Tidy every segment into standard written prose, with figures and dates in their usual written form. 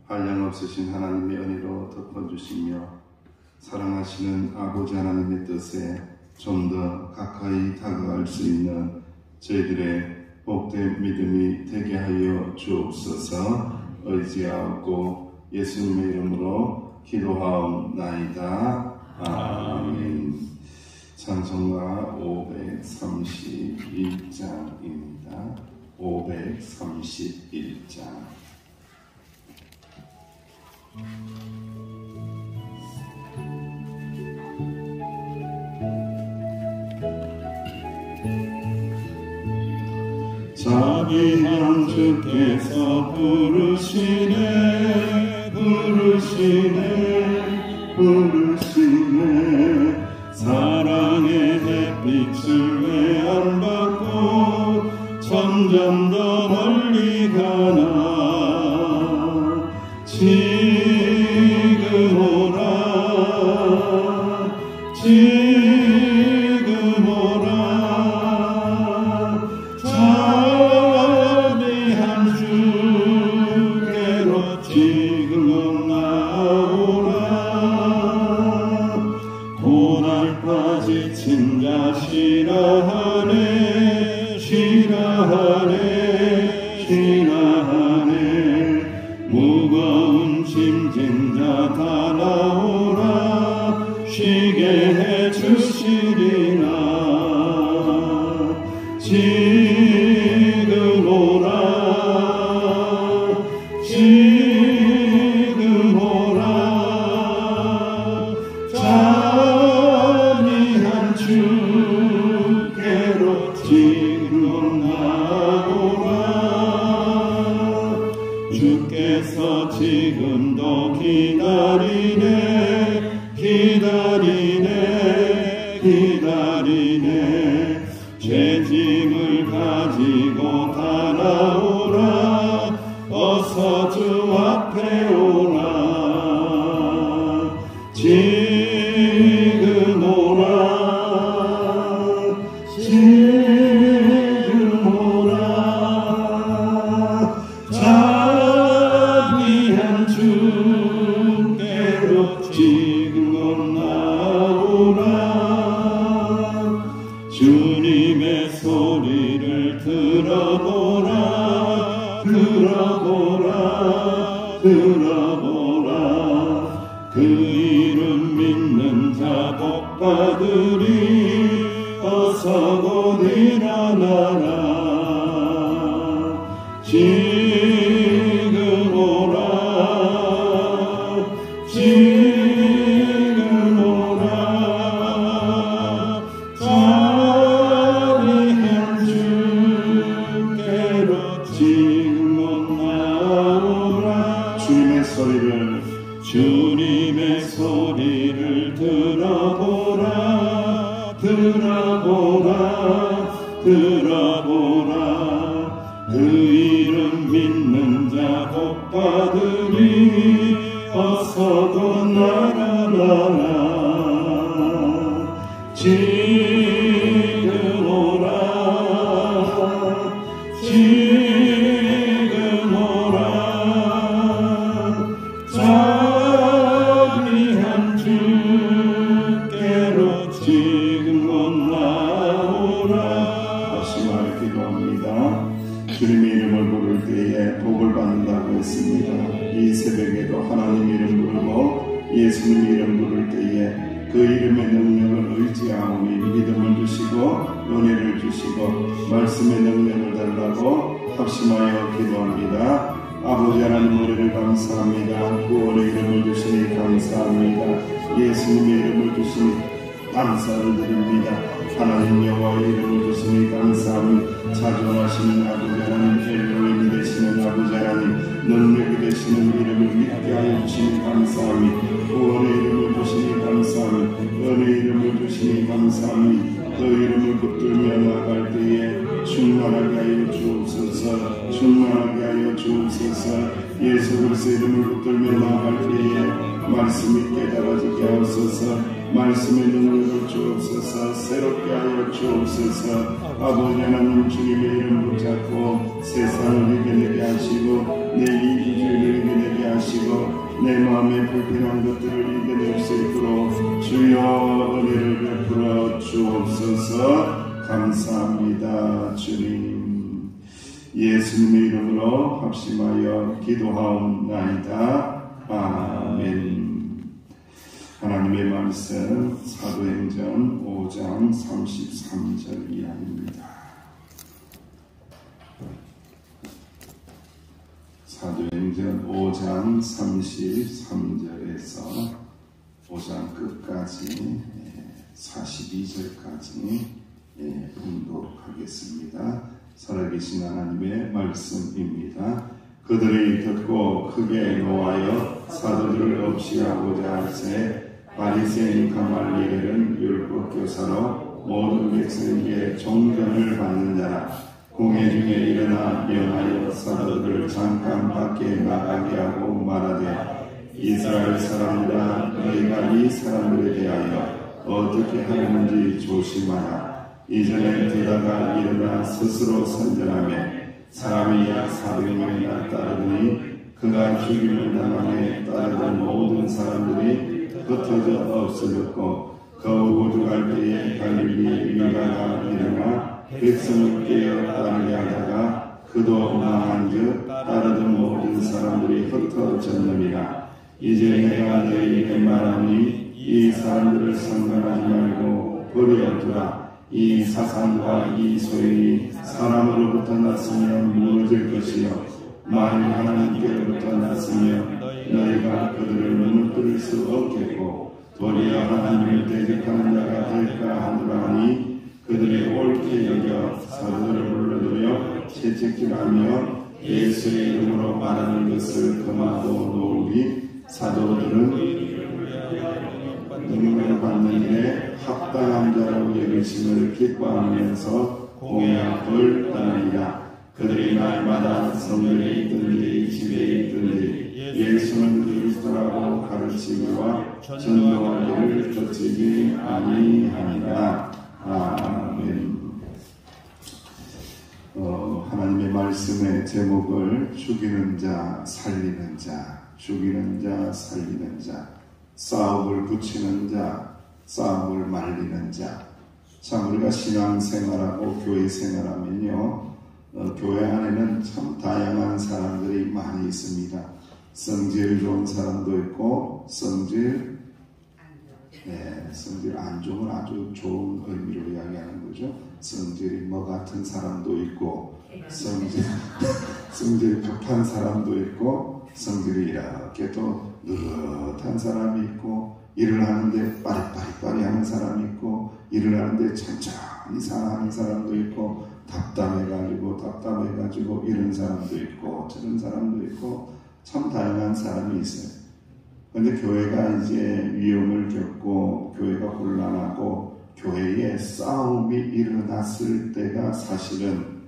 한량없으신 하나님의 은혜로 덮어주시며 사랑하시는 아버지 하나님의 뜻에 좀 더 가까이 다가갈 수 있는 저희들의 복된 믿음이 되게 하여 주옵소서. 의지하옵고 예수님의 이름으로 기도하옵나이다. 아멘. 찬송가 531장입니다. 531장. 자비한 주께서 부르시네 부르시네 부르시네. 사랑의 햇빛을 왜 안 받고 점점 더 멀리 가나. 지금 오라 지금 오라. 자비한 주께로 지금 나오라. 고난과 지친 자 쉬라하네 쉬라하네 쉬라하네. 무거운 짐진 자 다 나오라. 쉬게 해주시리라. 지금 오라 지금 오라. 자비한 주께로 지금 나오라. 주께서 지금도 기다리네 기다리네 기다리네. 죄 짐을 가지고 다 나오라. 어서 주 앞에 오라. 지금 오라 지금 오라. 자비한 주께로 지금 나오라. 주님의 소리를 들어보라 들어보라 들어보라. 그 이름 믿는 자 복받으리. 어서 곧 일어나라. 지금 오라 지금 오라. 자비한 주께로 지금 나오라. 주님의 소리를 들어보라 들어보라 들어보라. 그 이름 믿는 자 복받으리. 어서 곧 나아가라. 지금 오라 지금 오라. 자비한 주께로 지금 나오라. 다시 말해 기도합니다. 주님의 이름을 부를 때에 복을 받는다고 했습니다. 이 새벽에도 하나님 이름 부르고 예수님 이름 부를 때에 그 이름의 능력을 의지하오니 믿음을 주시고 은혜를 주시고 말씀의 능력을 달라고 합심하여 기도합니다. 아버지 하나님 은혜를 감사합니다. 구원의 이름을 주시니 감사합니다. 예수님의 이름을 주시니 감사를 드립니다. 하나님 여호와의 이름을 주시니 감사합니다. 자존하시는 아버지 하나님, 엘로힘이 되시는 아버지 하나님, 능력이 되시는 이름을 믿게 하여 주시니 감사합니다. 구원의 이름을 주시니 감사합니다. 은혜의 이름을 주시니 감사합니다. 그 이름을 붙들며 나갈 때에 충만하게 하여 주옵소서. 충만하게 하여 주옵소서. 예수 그리스도의 이름을 붙들며 나갈 때에 말씀이 깨달아지게 하옵소서. 말씀의 능력을 주옵소서. 새롭게 하여 주옵소서. 아버지 하나님, 주님의 이름 붙잡고 세상을 이겨내게 하시고 내 이기주의를 이겨내게 하시고 마음에 불편한 것들을 이겨낼 수 있도록 주여 은혜를 베풀어 주옵소서. 감사합니다. 주님, 예수님의 이름으로 합심하여 기도하옵나이다. 아멘. 하나님의 말씀 사도행전 5장 33절 이하입니다. 사도행전 5장 33절에서 5장 끝까지 42절까지 봉독하겠습니다. 살아계신 하나님의 말씀입니다. 그들이 듣고 크게 노하여 사도들을 없이하고자 할세 바리새인 가말리엘은 율법교사로 모든 백성에게 존경을 받는 자라. 공회 중에 일어나 명하여 사도들을 잠깐 밖에 나가게 하고 말하되 이스라엘 사람들아 너희가 이 사람들에 대하여 어떻게 하려는지 조심하라. 이전에 드다가 일어나 스스로 선전하며 사람이 약 400명이나 따르더니 그가 죽임을 당함에 따르던 모든 사람들이 흩어져 없어졌고 거우 오죽할 때에 갈릴리 유다가 일어나 백성을 깨어 따르게 하다가 그도 망한즉 따르던 모든 사람들이 흩어졌느니라. 이제 내가 너희에게 말하니 이 사람들을 상관하지 말고 버려두라. 이 사상과 이 소행이 사람으로부터 났으면 무너질 것이요 만일 하나님께로부터 났으면 너희가 그들을 무너뜨릴 수 없겠고 도리어 하나님을 대적하는 자가 될까 하노라 하니 그들이 옳게 여겨 사도들을 불러들여 채찍질하며 예수의 이름으로 말하는 것을 금하고 놓으니 사도들은 능력을 받는 일에 합당한 자라고 여기심을 기뻐하면서 공회합을 떠나니라. 그들이 날마다 성전에 있든지 집에 있든지 예수는 그리스도라고 가르치기와 전도하기를 그치지 아니하니라. 아멘. 하나님의 말씀의 제목을 죽이는 자, 살리는 자, 죽이는 자, 살리는 자, 싸움을 붙이는 자, 싸움을 말리는 자. 참 우리가 신앙생활하고 교회생활하면요, 교회 안에는 참 다양한 사람들이 많이 있습니다. 성질 좋은 사람도 있고 성질 안 좋은 아주 좋은 의미로 이야기하는 거죠. 성질이 뭐 같은 사람도 있고 성질 급한 사람도 있고 성질이 이렇게 또 느긋한 사람이 있고 일을 하는데 빠리빠리 하는 사람이 있고 일을 하는데 천천히 하는 사람도 있고 답답해가지고 이런 사람도 있고 저런 사람도 있고 참 다양한 사람이 있어요. 그런데 교회가 이제 위험을 겪고 교회가 혼란하고 교회에 싸움이 일어났을 때가 사실은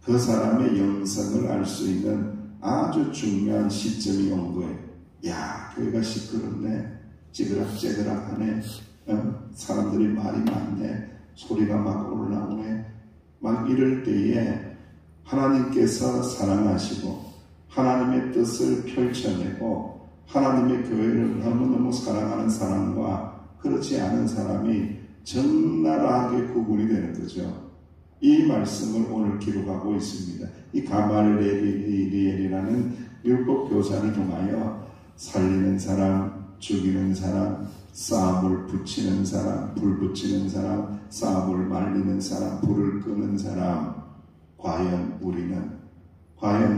그 사람의 영성을 알 수 있는 아주 중요한 시점이 온 거예요. 야, 교회가 시끄럽네, 찌그락찌그락하네, 사람들이 말이 많네, 소리가 막 올라오네, 막 이럴 때에 하나님께서 사랑하시고 하나님의 뜻을 펼쳐내고 하나님의 교회를 너무너무 사랑하는 사람과 그렇지 않은 사람이 적나라하게 구분이 되는 거죠. 이 말씀을 오늘 기록하고 있습니다. 이 가말리엘이라는 율법교사를 통하여 살리는 사람, 죽이는 사람, 싸움을 붙이는 사람, 불 붙이는 사람, 싸움을 말리는 사람, 불을 끄는 사람. 과연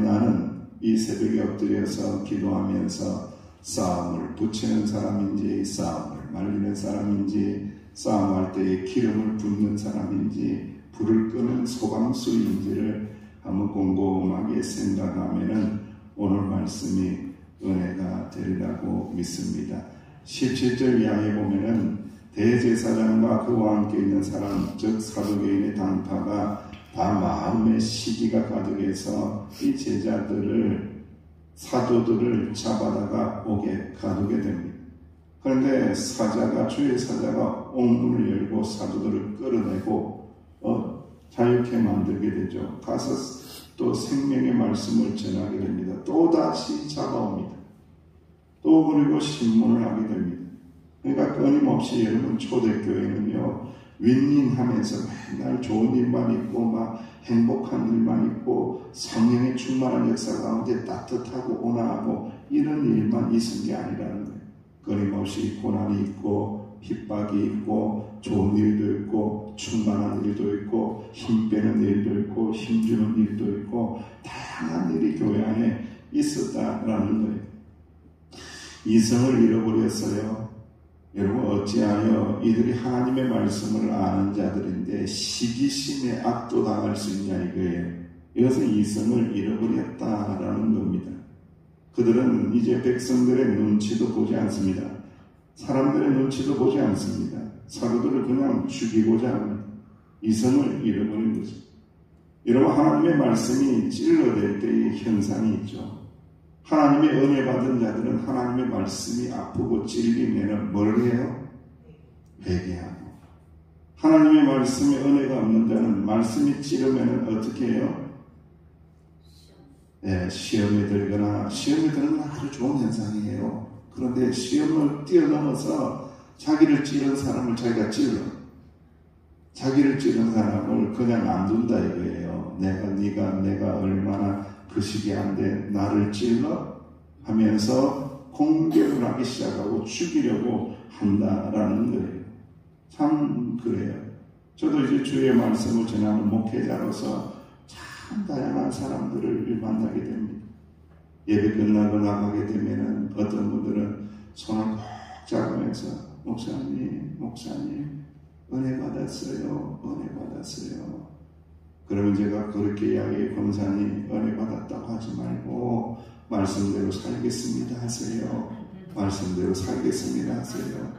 나는 이 새벽에 엎드려서 기도하면서 싸움을 붙이는 사람인지, 싸움을 말리는 사람인지, 싸움할 때에 기름을 붓는 사람인지, 불을 끄는 소방수인지를 한번 곰곰하게 생각하면은 오늘 말씀이 은혜가 되리라고 믿습니다. 17절 이하에 보면은 대제사장과 그와 함께 있는 사람, 즉 사두개인의 당파가 다 마음의 시기가 가득해서 이 제자들을, 사도들을 잡아다가 옥에 가두게 됩니다. 그런데 주의 사자가 옥문을 열고 사도들을 끌어내고 자유케 만들게 되죠. 가서 또 생명의 말씀을 전하게 됩니다. 또다시 잡아옵니다. 또 그리고 신문을 하게 됩니다. 그러니까 끊임없이 여러분 초대교회는요, 윈윈하면서 맨날 좋은 일만 있고 막 행복한 일만 있고 성령의 충만한 역사 가운데 따뜻하고 온화하고 이런 일만 있은 게 아니라는 거예요. 끊임없이 고난이 있고 핍박이 있고 좋은 일도 있고 충만한 일도 있고 힘 빼는 일도 있고 힘주는 일도 있고 다양한 일이 교회 안에 있었다라는 거예요. 이성을 잃어버렸어요. 여러분 어찌하여 이들이 하나님의 말씀을 아는 자들인데 시기심에 압도당할 수 있냐 이거예요. 이것은 이성을 잃어버렸다라는 겁니다. 그들은 이제 백성들의 눈치도 보지 않습니다. 사람들의 눈치도 보지 않습니다. 사도들을 그냥 죽이고자 합니다. 이성을 잃어버린 거죠. 여러분 하나님의 말씀이 찔러댈 때의 현상이 있죠. 하나님의 은혜 받은 자들은 하나님의 말씀이 아프고 찔리면 뭘 해요? 회개하고. 하나님의 말씀에 은혜가 없는 자는 말씀이 찌르면 어떻게 해요? 네, 시험에 들거나 시험에 드는 건 아주 좋은 현상이에요. 그런데 시험을 뛰어넘어서 자기를 찌른 사람을 자기가 찔러. 자기를 찌른 사람을 그냥 안 둔다 이거예요. 내가 얼마나 그 시기 한데 나를 찔러 하면서 공격을 하기 시작하고 죽이려고 한다라는 거예요. 참 그래요. 저도 이제 주의 말씀을 전하는 목회자로서 참 다양한 사람들을 만나게 됩니다. 예배 끝나고 나가게 되면은 어떤 분들은 손을 꼭 잡으면서 목사님 은혜 받았어요. 그러면 제가 그렇게 이야기해 권사님 은혜 받았다고 하지 말고 말씀대로 살겠습니다 하세요. 말씀대로 살겠습니다 하세요.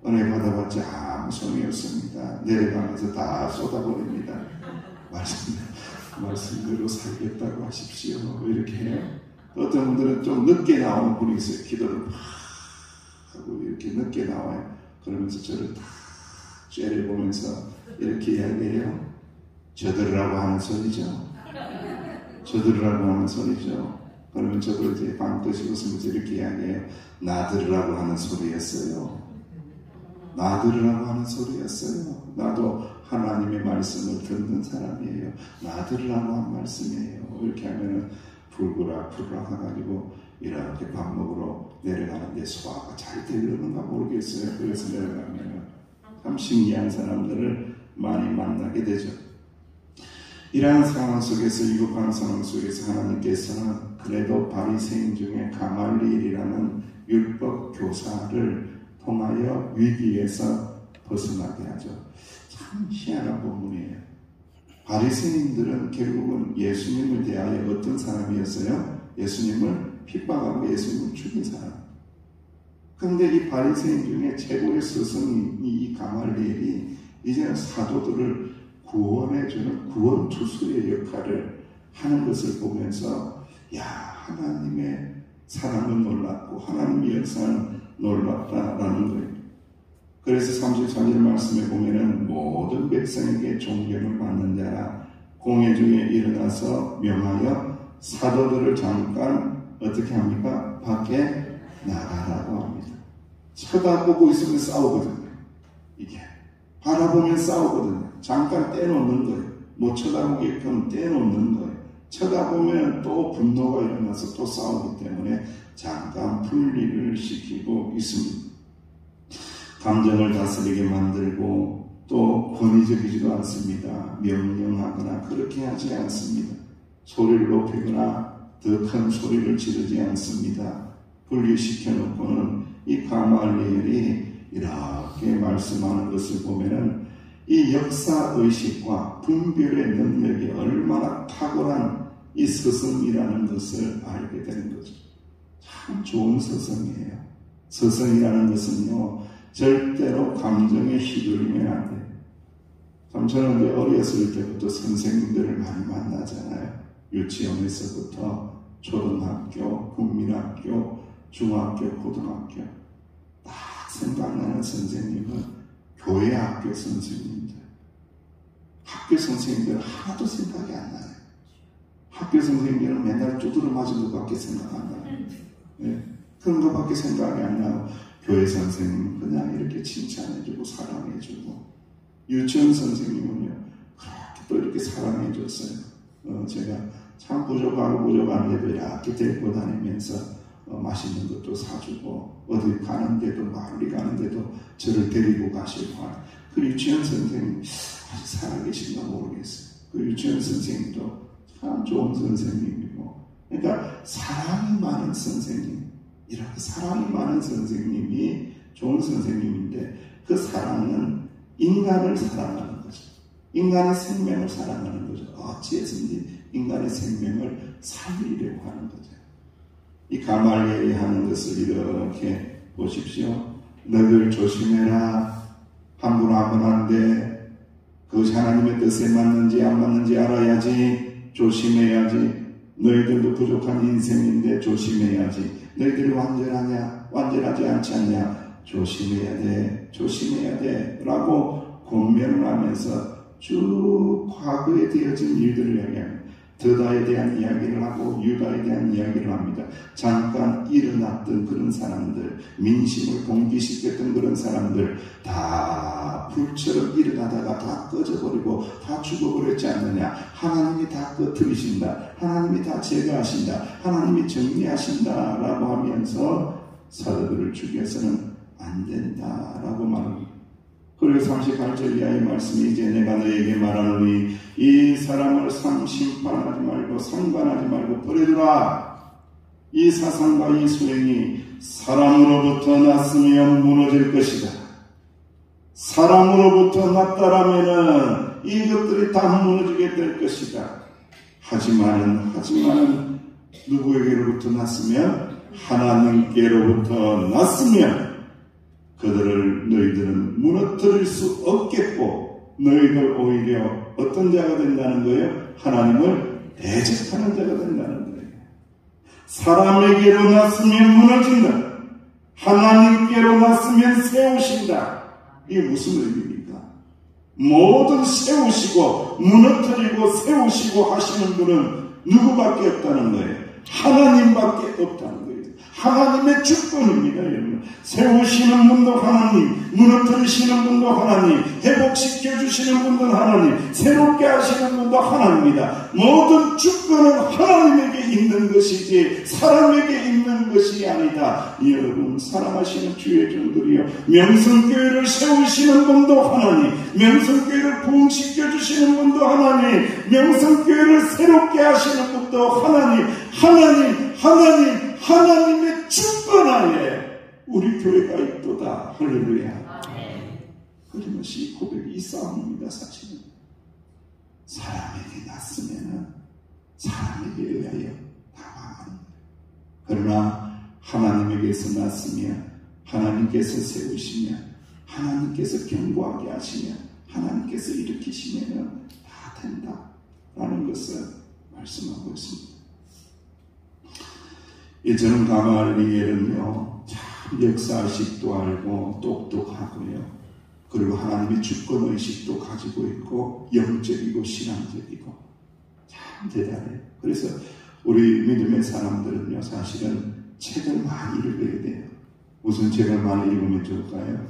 은혜 받아봤자 아무 소용이 없습니다. 내려가면서 다 쏟아버립니다. 말씀대로 살겠다고 하십시오. 이렇게 해요. 어떤 분들은 좀 늦게 나오는 분이 있어요. 기도를 막 하고 이렇게 늦게 나와요. 그러면서 저를 다 째려보면서 이렇게 이야기해요. 저들으라고 하는 소리죠. 저들으라고 하는 소리죠. 그러면 저도 이제 방긋이 웃으면서 이렇게 이야기해요. 나들으라고 하는 소리였어요. 나들으라고 하는 소리였어요. 나도 하나님의 말씀을 듣는 사람이에요. 나들으라고 한 말씀이에요. 이렇게 하면은 불구락 해가지고 이렇게 밥 먹으러 내려가는데 소화가 잘 되려는가 모르겠어요. 그래서 내려가면은 참 신기한 사람들을 많이 만나게 되죠. 이러한 상황 속에서 위급한 상황 속에서 하나님께서는 그래도 바리새인 중에 가말리엘이라는 율법 교사를 통하여 위기에서 벗어나게 하죠. 참 희한한 부분이에요. 바리새인들은 결국은 예수님을 대하여 어떤 사람이었어요? 예수님을 핍박하고 예수님을 죽인 사람. 그런데 이 바리새인 중에 최고의 스승인 이 가말리엘이 이제는 사도들을 구원해주는 구원투수의 역할을 하는 것을 보면서 야, 하나님의 사랑은 놀랍고 하나님의 역사는 놀랍다라는 거예요. 그래서 33절 말씀에 보면은 모든 백성에게 존경을 받는 자라 공회 중에 일어나서 명하여 사도들을 잠깐 어떻게 합니까? 밖에 나가라고 합니다. 쳐다보고 있으면 싸우거든요. 이게 바라보면 싸우거든요. 잠깐 떼놓는 거예요. 못 쳐다보게끔 떼놓는 거예요. 쳐다보면 또 분노가 일어나서 또 싸우기 때문에 잠깐 분리를 시키고 있습니다. 감정을 다스리게 만들고 또 권위적이지도 않습니다. 명령하거나 그렇게 하지 않습니다. 소리를 높이거나 더 큰 소리를 지르지 않습니다. 분리시켜 놓고는 이 가말리엘이 이렇게 말씀하는 것을 보면은 이 역사의식과 분별의 능력이 얼마나 탁월한 이 스승이라는 것을 알게 되는 거죠. 참 좋은 스승이에요. 스승이라는 것은요, 절대로 감정에 휘둘리면 안 돼요. 참 저는 이제 어렸을 때부터 선생님들을 많이 만나잖아요. 유치원에서부터 초등학교, 국민학교, 중학교, 고등학교. 딱 생각나는 선생님은 교회 학교 선생님들. 학교 선생님들 하나도 생각이 안 나요. 학교 선생님들은 맨날 두드려 맞은 것밖에 생각 안 나요. 네. 그런 것밖에 생각이 안 나고 교회 선생님은 그냥 이렇게 칭찬해주고 사랑해주고 유치원 선생님은요 그렇게 또 이렇게 사랑해줬어요. 제가 참 부족한데도 이렇게 데리고 다니면서 맛있는 것도 사주고 어디 가는데도 멀리 가는데도 저를 데리고 가시고 그 유치원 선생님 아직 살아계신가 모르겠어요. 그 유치원 선생님도 참 좋은 선생님이고 그러니까 사랑이 많은 선생님 이렇게 사랑이 많은 선생님이 좋은 선생님인데 그 사랑은 인간을 사랑하는 거죠. 인간의 생명을 사랑하는 거죠. 어찌해서든지 인간의 생명을 살리려고 하는 거죠. 이 가말리엘이 하는 것을 이렇게 보십시오. 너희들 조심해라. 함부로 하면 안 돼. 그것이 하나님의 뜻에 맞는지 안 맞는지 알아야지. 조심해야지. 너희들도 부족한 인생인데 조심해야지. 너희들이 완전하냐? 완전하지 않지 않냐? 조심해야 돼. 조심해야 돼. 라고 권면을 하면서 쭉 과거에 되어진 일들을 이야기합니다. 드다에 대한 이야기를 하고 유다에 대한 이야기를 합니다. 잠깐 일어났던 그런 사람들, 민심을 봉기시켰던 그런 사람들 다 불처럼 일어나다가 다 꺼져버리고 다 죽어버렸지 않느냐. 하나님이 다 꺼트리신다. 하나님이 다 제거하신다. 하나님이 정리하신다 라고 하면서 사도들을 죽여서는 안 된다라고 말합니다. 그리고 38절 이하의 말씀이 이제 내가 너에게 말하노니 이 사람을 심판하지 말고 상관하지 말고 버려두라. 이 사상과 이 수행이 사람으로부터 났으면 무너질 것이다. 사람으로부터 났다라면은 이것들이 다 무너지게 될 것이다. 하지만은 누구에게로부터 났으면 하나님께로부터 났으면 그들을 너희들은 무너뜨릴 수 없겠고 너희들 오히려 어떤 자가 된다는 거예요? 하나님을 대적하는 자가 된다는 거예요. 사람에게로 났으면 무너진다. 하나님께로 났으면 세우신다. 이게 무슨 의미입니까? 모든 세우시고 무너뜨리고 세우시고 하시는 분은 누구밖에 없다는 거예요? 하나님밖에 없다는 거예요. 하나님의 주권입니다, 여러분. 세우시는 분도 하나님, 무너뜨리시는 분도 하나님, 회복시켜주시는 분도 하나님, 새롭게 하시는 분도 하나님입니다. 모든 주권은 하나님에게 있는 것이지 사람에게 있는 것이 아니다. 여러분, 사랑하시는 주의 종들이요, 명성교회를 세우시는 분도 하나님, 명성교회를 부흥시켜주시는 분도 하나님, 명성교회를 새롭게 하시는 분도 하나님, 하나님의 주권하에 우리 교회가 있도다. 할렐루야. 그러면서 이 고백이 이 싸움입니다. 사실은 사람에게 났으면 사람에게 의하여 당하는 거예요. 그러나 하나님에게서 났으면 하나님께서 세우시면 하나님께서 견고하게 하시면 하나님께서 일으키시면 다 된다라는 것을 말씀하고 있습니다. 저는 가말리엘은요 참 역사의식도 알고 똑똑하고요, 그리고 하나님의 주권의식도 가지고 있고 영적이고 신앙적이고 참 대단해요. 그래서 우리 믿음의 사람들은요 사실은 책을 많이 읽어야 돼요. 무슨 책을 많이 읽으면 좋을까요?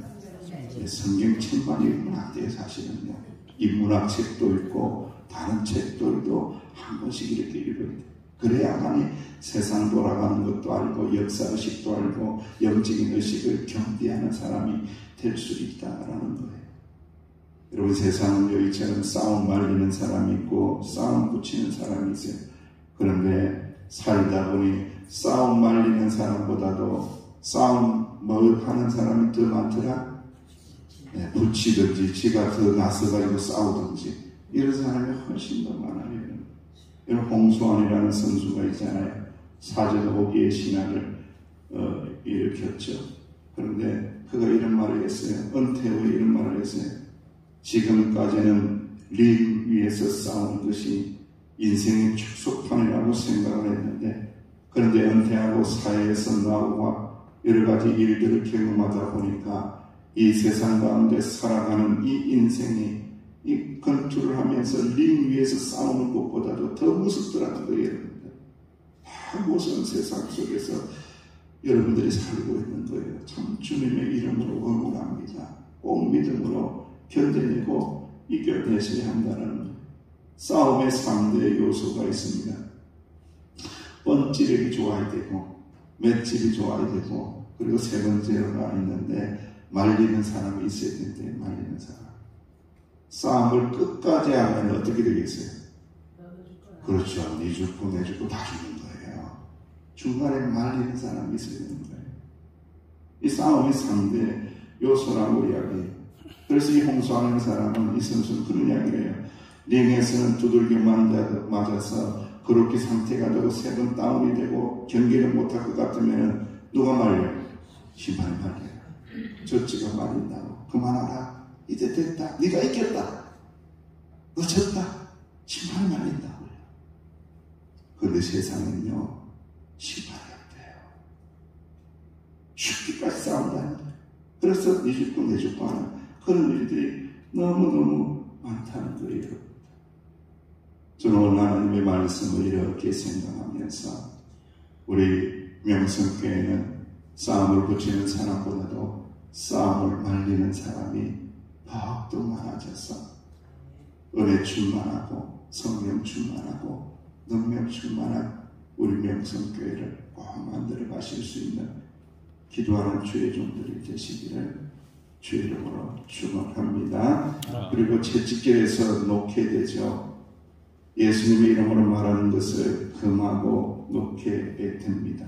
성경책 많이 읽으면 안 돼요. 사실은요 인문학책도 있고 다른 책들도 한 번씩 이렇게 읽어야 돼요. 그래야만이 세상 돌아가는 것도 알고 역사의식도 알고 영적인 의식을 경계하는 사람이 될 수 있다라는 거예요. 여러분, 세상은 이처럼 싸움 말리는 사람이 있고 싸움 붙이는 사람이 있어요. 그런데 살다 보니 싸움 말리는 사람보다도 싸움 하는 사람이 더 많더라. 붙이든지 지가 더 나서가지고 싸우든지 이런 사람이 훨씬 더 많아요. 홍수환이라는 선수가 있잖아요. 사전 오기의 신화를 일으켰죠. 그런데 그가 이런 말을 했어요. 은퇴 후에 이런 말을 했어요. 지금까지는 링 위에서 싸우는 것이 인생의 축소판이라고 생각을 했는데, 그런데 은퇴하고 사회에서 나오고 여러 가지 일들을 경험하다 보니까 이 세상 가운데 살아가는 이 인생이 이 권투를 하면서 링 위에서 싸우는 것보다도 더 무섭더라는 거예요. 다 무서운 세상 속에서 여러분들이 살고 있는 거예요. 참 주님의 이름으로 응원합니다. 꼭 믿음으로 견뎌내고 이겨내셔야 한다는 싸움의 3대 요소가 있습니다. 뻔찌르기 좋아야 되고 맷집이 좋아야 되고 그리고 세 번째가 있는데 말리는 사람이 있어야 되는데 말리는 사람. 싸움을 끝까지 하면 어떻게 되겠어요? 그렇죠. 네 죽고 내 죽고 다 죽는 거예요. 중간에 말리는 사람이 있어야 되는 거예요. 이 싸움이 3대 요소라고 이야기해요. 그래서 이 홍수하는 사람은 이 선수는 그런 이야기를 해요. 링에서는 두들겨만 맞아서 그렇게 상태가 되고 3번 다운이 되고 경기를 못할 것 같으면 누가 말려요? 심판이 말려요. 저치가 말린다고. 그만하라. 이제 됐다. 네가 이겼다. 너 졌다. 심판이 말린다고요. 그런데 세상은요 심판이 없대요. 죽기까지 싸운다는 거예요. 그래서 네 죽고 내 죽고 하는 그런 일들이 너무너무 많다는 거예요. 저는 오늘 하나님의 말씀을 이렇게 생각하면서 우리 명성교회는 싸움을 붙이는 사람보다도 싸움을 말리는 사람이 더욱더 많아져서 은혜 충만하고 성령 충만하고 능력 충만한 우리 명성교회를 꼭 만들어 가실 수 있는 기도하는 주의 종들이 되시기를 주의 이름으로 축원합니다. 그리고 채찍질에서 놓게 되죠. 예수님의 이름으로 말하는 것을 금하고 놓게 됩니다.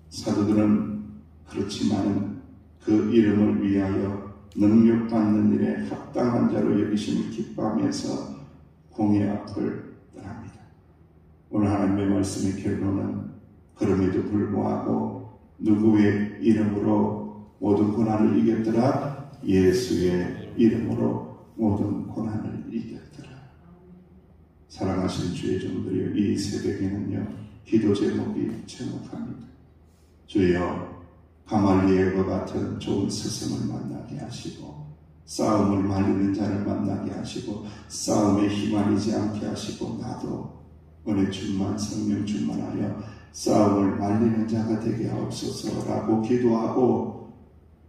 사도들은 그렇지만 그 이름을 위하여 능력받는 일에 합당한 자로 여기심을 기뻐하면서 공의 앞을 떠납니다. 오늘 하나님의 말씀의 결론은 그럼에도 불구하고 누구의 이름으로 모든 고난을 이겼더라? 예수의 이름으로 모든 고난을 이겼더라. 사랑하시는 주의 종들이여, 이 새벽에는요 기도 제목이 제목합니다. 주여, 가말리엘과 같은 좋은 스승을 만나게 하시고 싸움을 말리는 자를 만나게 하시고 싸움에 휘말리지 않게 하시고 나도 은혜 충만 성령 충만하여 싸움을 말리는 자가 되게 하옵소서라고 기도하고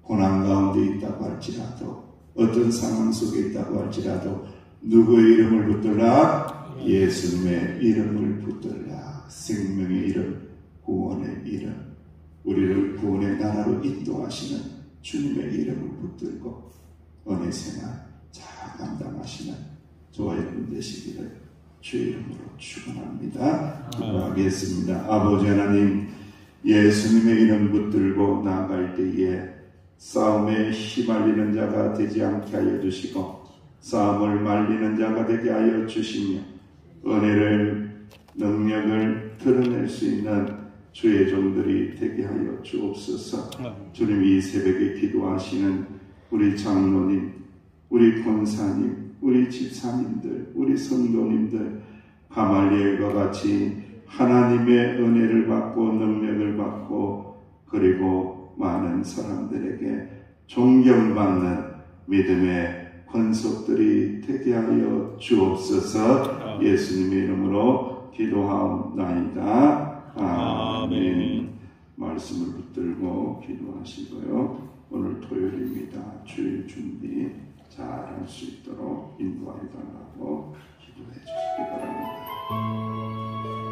고난 가운데 있다고 할지라도 어떤 상황 속에 있다고 할지라도 누구의 이름을 붙들라? 예수님의 이름을 붙들라. 생명의 이름, 구원의 이름, 우리를 구원의 나라로 인도하시는 주님의 이름을 붙들고 은혜 생활 잘 감당하시는 저와 여러분 되시기를 주의 이름으로 축원합니다. 기도하겠습니다. 아버지 하나님, 예수님의 이름 붙들고 나아갈 때에 싸움에 휘말리는 자가 되지 않게 하여 주시고 싸움을 말리는 자가 되게 하여 주시며 은혜를 능력을 드러낼 수 있는 주의 종들이 되게 하여 주옵소서. 주님, 이 새벽에 기도하시는 우리 장로님, 우리 권사님, 우리 집사님들, 우리 성도님들 가말리엘과 같이 하나님의 은혜를 받고 능력을 받고 그리고 많은 사람들에게 존경받는 믿음의 권속들이 되게 하여 주옵소서. 예수님의 이름으로 기도하옵나이다. 아멘. 말씀을 붙들고 기도하시고요. 오늘 토요일입니다. 주일 준비 잘 할 수 있도록 인도하여 달라고 기도해 주시기 바랍니다.